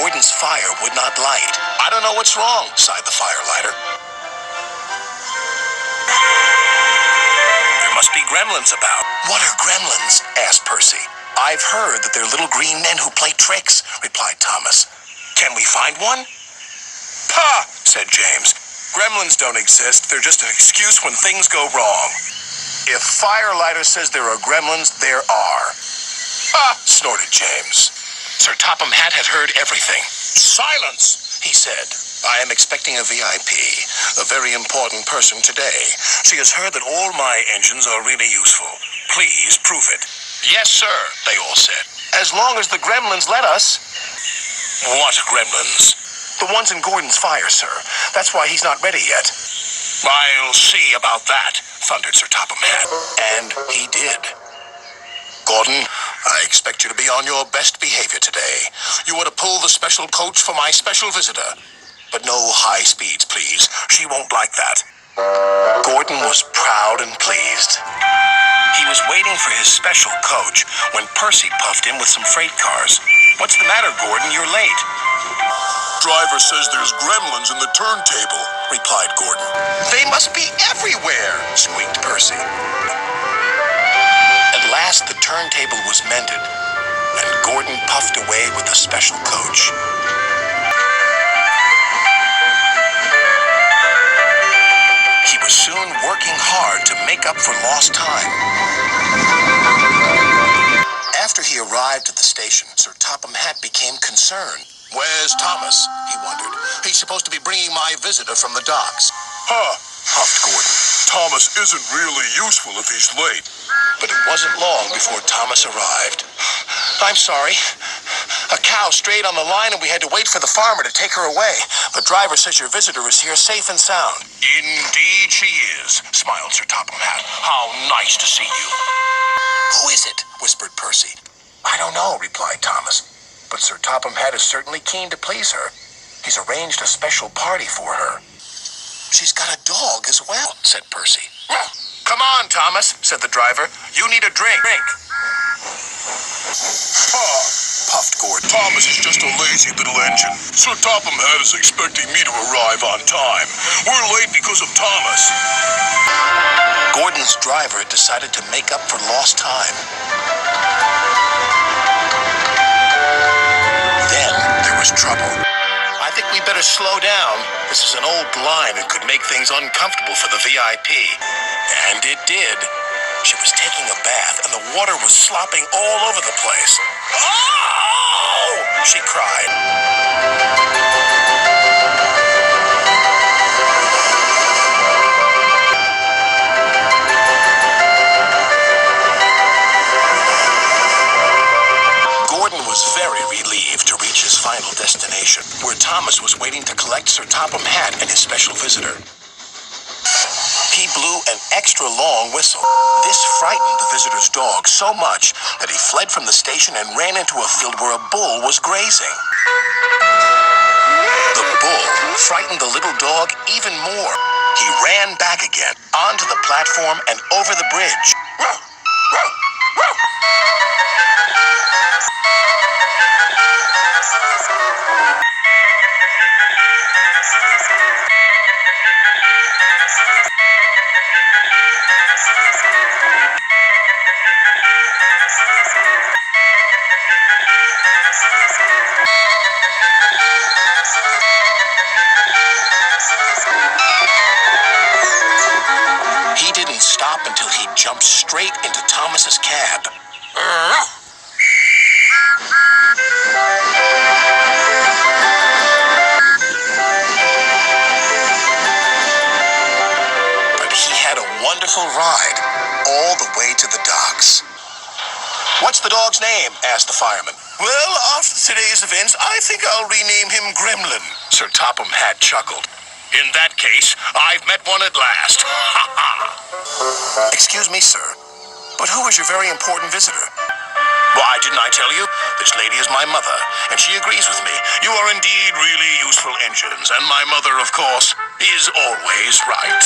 Gordon's fire would not light. "I don't know what's wrong," sighed the firelighter. "There must be gremlins about." "What are gremlins?" asked Percy. "I've heard that they're little green men who play tricks," replied Thomas. "Can we find one?" "Pah!" said James. "Gremlins don't exist. They're just an excuse when things go wrong." "If Firelighter says there are gremlins, there are." "Ah!" snorted James. Sir Topham Hatt had heard everything. "Silence!" he said. "I am expecting a VIP, a very important person today. She has heard that all my engines are really useful. Please prove it." "Yes, sir," they all said. "As long as the gremlins let us." "What gremlins?" "The ones in Gordon's fire, sir. That's why he's not ready yet." "I'll see about that," thundered Sir Topham Hatt. And he did. "Gordon, I expect you to be on your best behavior today. You are to pull the special coach for my special visitor. But no high speeds, please. She won't like that." Gordon was proud and pleased. He was waiting for his special coach when Percy puffed in with some freight cars. "What's the matter, Gordon? You're late." "Driver says there's gremlins in the turntable," replied Gordon. "They must be everywhere," squeaked Percy. At last the turntable was mended, and Gordon puffed away with the special coach. He was soon working hard to make up for lost time. After he arrived at the station, Sir Topham Hatt became concerned. "Where's Thomas?" he wondered. "He's supposed to be bringing my visitor from the docks." "Huh," puffed Gordon. "Thomas isn't really useful if he's late." But it wasn't long before Thomas arrived. "I'm sorry. A cow strayed on the line and we had to wait for the farmer to take her away. The driver says your visitor is here safe and sound." "Indeed she is," smiled Sir Topham Hatt. "How nice to see you." "Who is it?" whispered Percy. "I don't know," replied Thomas. "But Sir Topham Hatt is certainly keen to please her. He's arranged a special party for her." "She's got a dog as well," said Percy. "Come on, Thomas," said the driver. "You need a drink." "Huh," puffed Gordon. "Thomas is just a lazy little engine. Sir Topham Hatt is expecting me to arrive on time. We're late because of Thomas." Gordon's driver decided to make up for lost time. Then there was trouble. "I think we better slow down. This is an old line and could make things uncomfortable for the VIP." And it did. She was taking a bath and the water was slopping all over the place. "Oh!" she cried. Gordon was very relieved to reach his final destination, where Thomas was waiting to collect Sir Topham Hatt and his special visitor. He blew an extra long whistle. This frightened the visitor's dog so much that he fled from the station and ran into a field where a bull was grazing. The bull frightened the little dog even more. He ran back again, onto the platform and over the bridge. He didn't stop until he jumped straight into Thomas's cab. But he had a wonderful ride, all the way to the docks. "What's the dog's name?" asked the fireman. "Well, after today's events, I think I'll rename him Gremlin." Sir Topham Hatt chuckled. "In that case, I've met one at last." "Excuse me, sir, but who is your very important visitor?" "Why, didn't I tell you? This lady is my mother, and she agrees with me. You are indeed really useful engines, and my mother, of course, is always right."